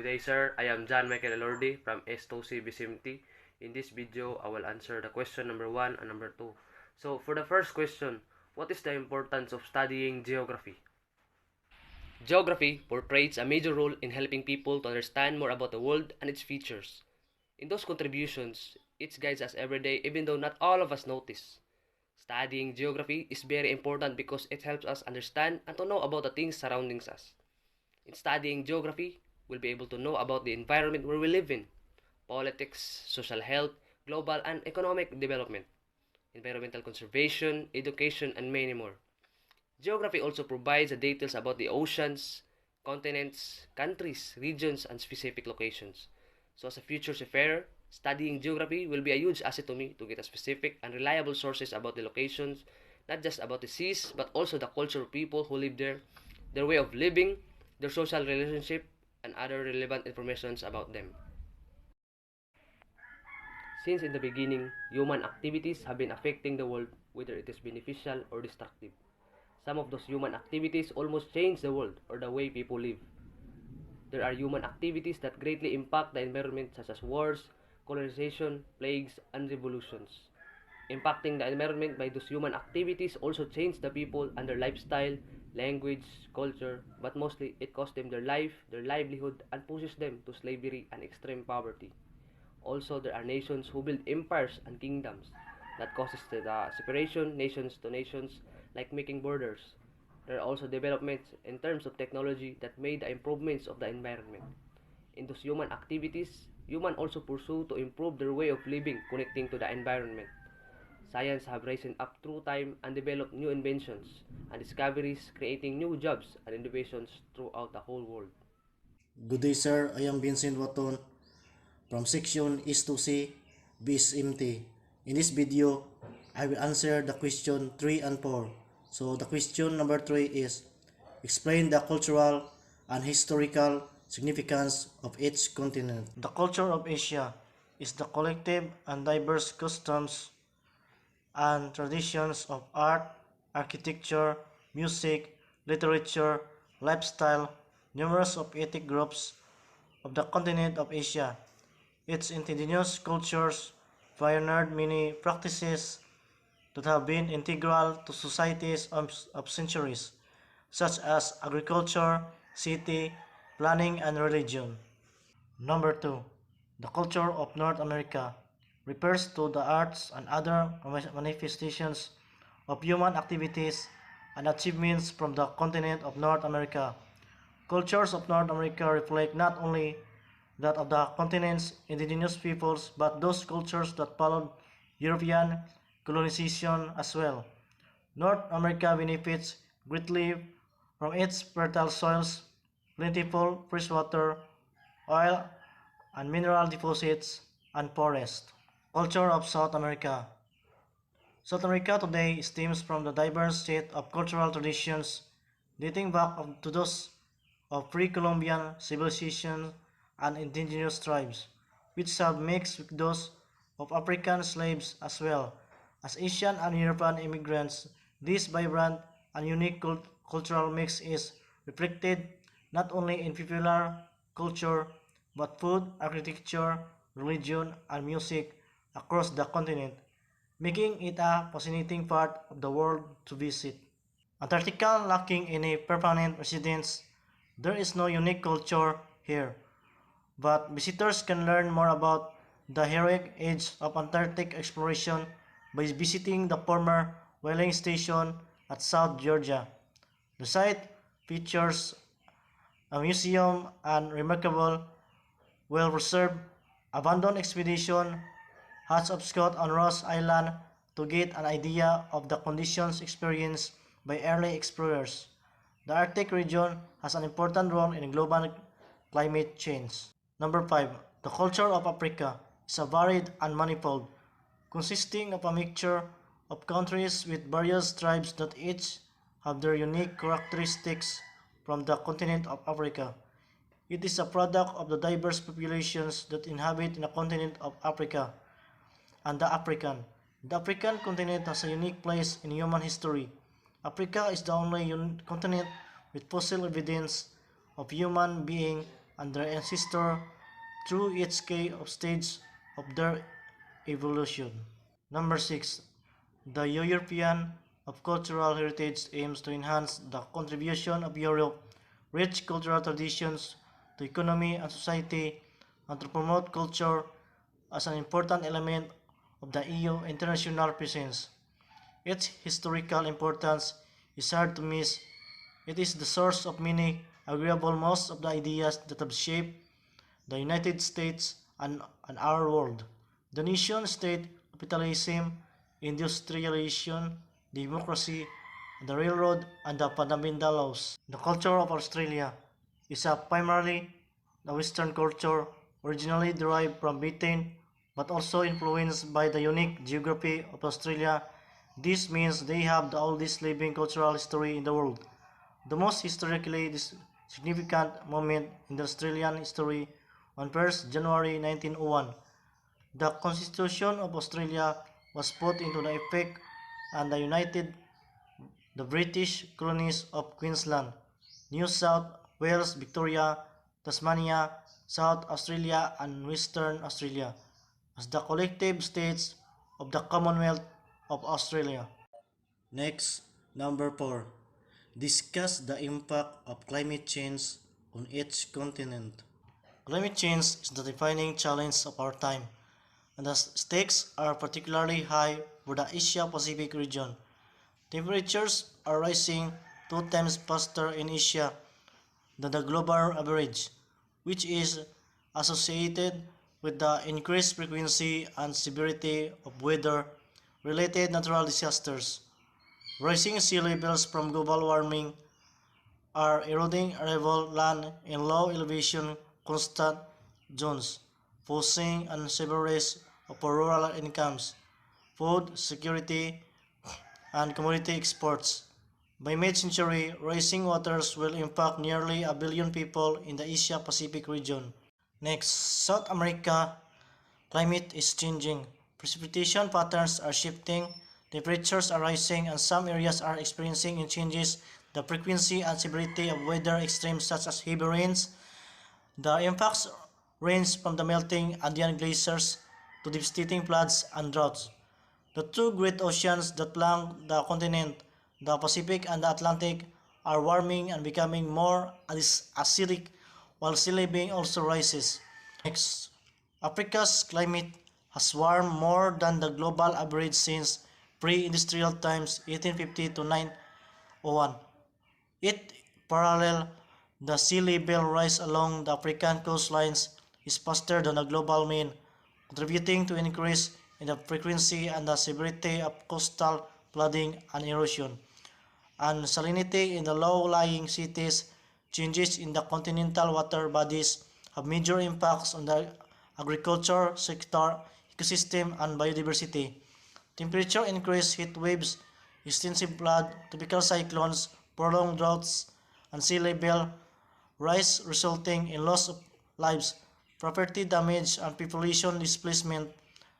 day, sir. I am John Michael Elordi from S2C BCMT. In this video, I will answer the question number 1 and number 2. So, for the first question, what is the importance of studying geography? Geography portrays a major role in helping people to understand more about the world and its features. In those contributions, it guides us every day even though not all of us notice. Studying geography is very important because it helps us understand and to know about the things surrounding us. In studying geography, we'll be able to know about the environment where we live in, politics, social health, global and economic development, environmental conservation, education, and many more. Geography also provides the details about the oceans, continents, countries, regions, and specific locations. So as a future seafarer, studying geography will be a huge asset to me to get a specific and reliable sources about the locations, not just about the seas, but also the culture of people who live there, their way of living, their social relationship, and other relevant informations about them. Since in the beginning, human activities have been affecting the world, whether it is beneficial or destructive. Some of those human activities almost change the world or the way people live. There are human activities that greatly impact the environment such as wars, colonization, plagues, and revolutions. Impacting the environment by those human activities also change the people and their lifestyle, language, culture, but mostly it costs them their life, their livelihood, and pushes them to slavery and extreme poverty. Also, there are nations who build empires and kingdoms that causes the separation nations to nations, like making borders. There are also developments in terms of technology that made the improvements of the environment. In those human activities, humans also pursue to improve their way of living connecting to the environment. Science have risen up through time and developed new inventions and discoveries, creating new jobs and innovations throughout the whole world. Good day, sir. I am Vincent Waton from Section S2C BSMT. In this video, I will answer the question 3 and 4. So the question number 3 is, explain the cultural and historical significance of each continent. The culture of Asia is the collective and diverse customs and traditions of art, architecture, music, literature, lifestyle, numerous of ethnic groups of the continent of Asia. Its indigenous cultures pioneered many practices that have been integral to societies of centuries, such as agriculture, city, planning, and religion. Number 2. The culture of North America refers to the arts and other manifestations of human activities and achievements from the continent of North America. Cultures of North America reflect not only that of the continent's indigenous peoples, but those cultures that followed European colonization as well. North America benefits greatly from its fertile soils, plentiful freshwater, oil and mineral deposits, and forests. Culture of South America. South America today stems from the diverse set of cultural traditions dating back to those of pre-Columbian civilization and indigenous tribes, which have mixed with those of African slaves as well as Asian and European immigrants. This vibrant and unique cultural mix is reflected not only in popular culture but food, architecture, religion, and music across the continent, making it a fascinating part of the world to visit. Antarctica lacking any permanent residents, there is no unique culture here, but visitors can learn more about the heroic age of Antarctic exploration by visiting the former whaling station at South Georgia. The site features a museum and remarkable, well-preserved, abandoned expedition Hats of Scott on Ross Island to get an idea of the conditions experienced by early explorers. The Arctic region has an important role in global climate change. Number 5. The culture of Africa is a varied and manifold, consisting of a mixture of countries with various tribes that each have their unique characteristics from the continent of Africa. It is a product of the diverse populations that inhabit the continent of Africa and the African. The African continent has a unique place in human history. Africa is the only continent with fossil evidence of human being and their ancestor through each stage of their evolution. Number 6. The European of Cultural Heritage aims to enhance the contribution of Europe's rich cultural traditions to economy and society and to promote culture as an important element of the EU international presence. Its historical importance is hard to miss. It is the source of many agreeable most of the ideas that have shaped the United States and our world. The nation-state, capitalism, industrialization, democracy, the railroad, and the fundamental laws. The culture of Australia is a primarily the Western culture, originally derived from Britain, but also influenced by the unique geography of Australia. This means they have the oldest living cultural history in the world. The most historically significant moment in the Australian history on 1st January 1901. The Constitution of Australia was put into effect and united the British colonies of Queensland, New South Wales, Victoria, Tasmania, South Australia, and Western Australia as the collective states of the Commonwealth of Australia. Next, number 4. Discuss the impact of climate change on each continent. Climate change is the defining challenge of our time, and the stakes are particularly high for the Asia-Pacific region. Temperatures are rising 2 times faster in Asia than the global average, which is associated with the increased frequency and severity of weather-related natural disasters. Rising sea levels from global warming are eroding arable land in low elevation coastal zones, posing a severe risk for rural incomes, food security, and commodity exports. By mid-century, rising waters will impact nearly a billion people in the Asia-Pacific region. Next, South America. Climate is changing. Precipitation patterns are shifting, temperatures are rising, and some areas are experiencing changes the frequency and severity of weather extremes such as heavy rains. The impacts range from the melting Andean glaciers to devastating floods and droughts. The two great oceans that flank the continent, the Pacific and the Atlantic, are warming and becoming more acidic, while sea level also rises. Next, Africa's climate has warmed more than the global average since pre-industrial times 1850 to 901. It parallel the sea level rise along the African coastlines is faster than the global mean, contributing to increase in the frequency and the severity of coastal flooding and erosion, and salinity in the low-lying cities. Changes in the continental water bodies have major impacts on the agriculture sector, ecosystem, and biodiversity. Temperature increase, heat waves, extensive flood, tropical cyclones, prolonged droughts, and sea level rise resulting in loss of lives, property damage, and population displacement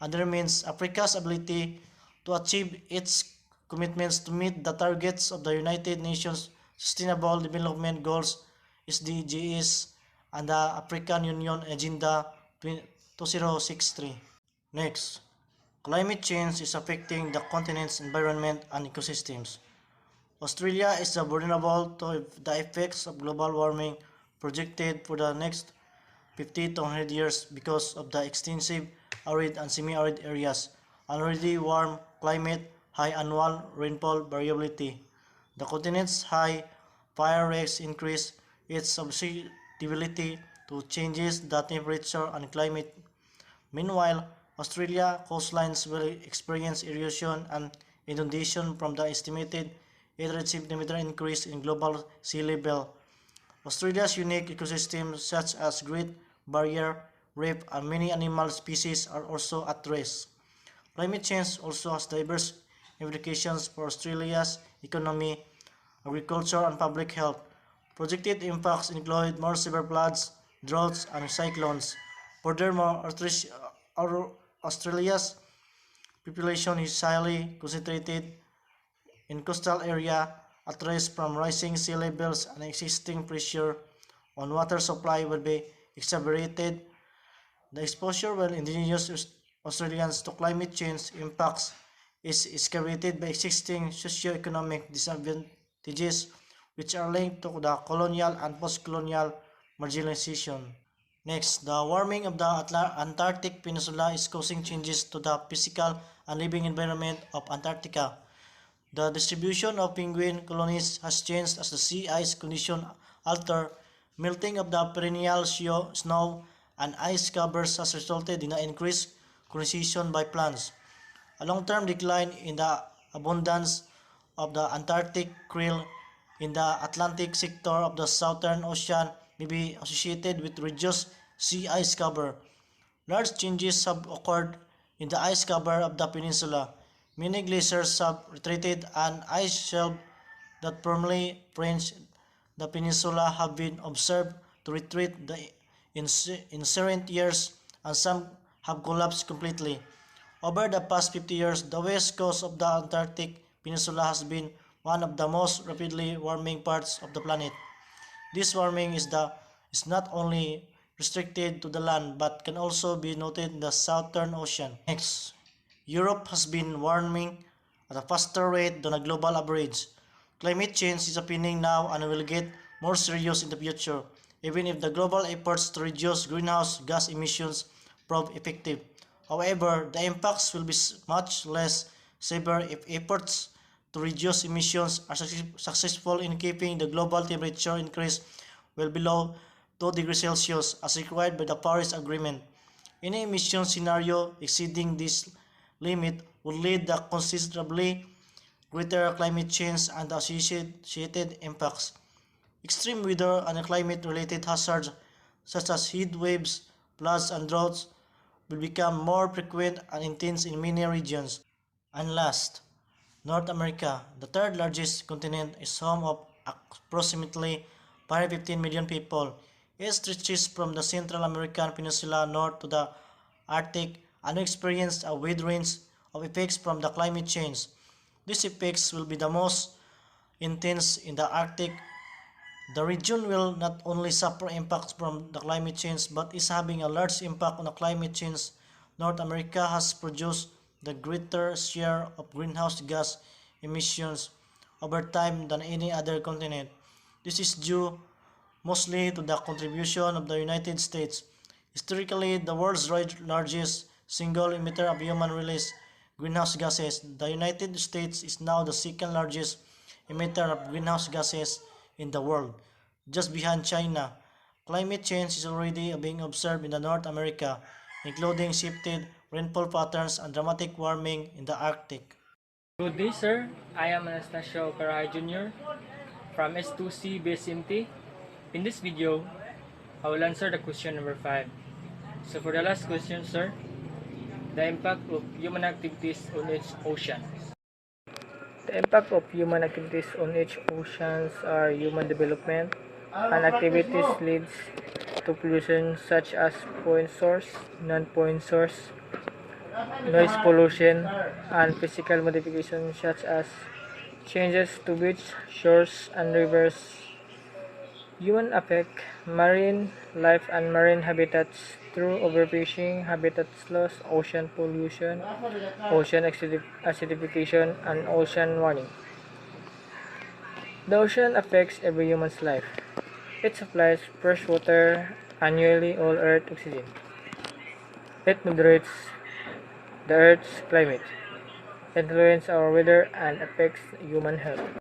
undermines Africa's ability to achieve its commitments to meet the targets of the United Nations Sustainable Development Goals (SDGs) and the African Union Agenda 2063. Next, climate change is affecting the continent's environment and ecosystems. Australia is vulnerable to the effects of global warming projected for the next 50 to 100 years because of the extensive arid and semi-arid areas, already warm climate, high annual rainfall variability. The continent's high fire rates increase its susceptibility to changes in the temperature and climate. Meanwhile, Australia coastlines will experience erosion and inundation from the estimated 800 cm increase in global sea level. Australia's unique ecosystems such as Great Barrier Reef and many animal species are also at risk. Climate change also has diverse implications for Australia's economy, agriculture, and public health. Projected impacts include more severe floods, droughts, and cyclones. Furthermore, Australia's population is highly concentrated in coastal area at risk from rising sea levels and existing pressure on water supply will be exacerbated. The exposure by indigenous Australians to climate change impacts is exacerbated by existing socio-economic disadvantages which are linked to the colonial and post-colonial marginalization. Next, the warming of the Antarctic Peninsula is causing changes to the physical and living environment of Antarctica. The distribution of penguin colonies has changed as the sea ice condition alter. Melting of the perennial snow and ice covers has resulted in an increased colonization by plants. A long-term decline in the abundance of the Antarctic krill in the Atlantic sector of the Southern Ocean may be associated with reduced sea ice cover. Large changes have occurred in the ice cover of the peninsula. Many glaciers have retreated and ice shelves that formerly fringed the peninsula have been observed to retreat in recent years, and some have collapsed completely. Over the past 50 years, the west coast of the Antarctic Peninsula has been one of the most rapidly warming parts of the planet. This warming is not only restricted to the land but can also be noted in the Southern Ocean. Next, Europe has been warming at a faster rate than a global average. Climate change is happening now and will get more serious in the future, even if the global efforts to reduce greenhouse gas emissions prove effective. However, the impacts will be much less severe if efforts to reduce emissions are successful in keeping the global temperature increase well below 2 degrees Celsius as required by the Paris Agreement. Any emission scenario exceeding this limit would lead to considerably greater climate change and associated impacts. Extreme weather and climate-related hazards such as heat waves, floods, and droughts will become more frequent and intense in many regions. And last, North America, the third largest continent, is home of approximately 515 million people. It stretches from the Central American Peninsula north to the Arctic and experiences a wide range of effects from the climate change. These effects will be the most intense in the Arctic. The region will not only suffer impacts from the climate change but is having a large impact on the climate change. North America has produced the greater share of greenhouse gas emissions over time than any other continent. This is due mostly to the contribution of the United States. Historically, the world's largest single emitter of human-released greenhouse gases, the United States is now the second largest emitter of greenhouse gases in the world, just behind China. Climate change is already being observed in North America, including shifted rainfall patterns and dramatic warming in the Arctic. Good day, sir. I am Anastasio Carahay Jr. from S2C BSMT. In this video, I will answer the question number 5. So for the last question, sir, the impact of human activities on each ocean. The impact of human activities on each oceans are human development and activities leads to pollution such as point source, non-point source, noise pollution, and physical modifications such as changes to beach, shores, and rivers. Human affect marine life and marine habitats through overfishing, habitat loss, ocean pollution, ocean acidification, and ocean warming. The ocean affects every human's life. It supplies fresh water, annually all Earth oxygen. It moderates the Earth's climate, influences our weather, and affects human health.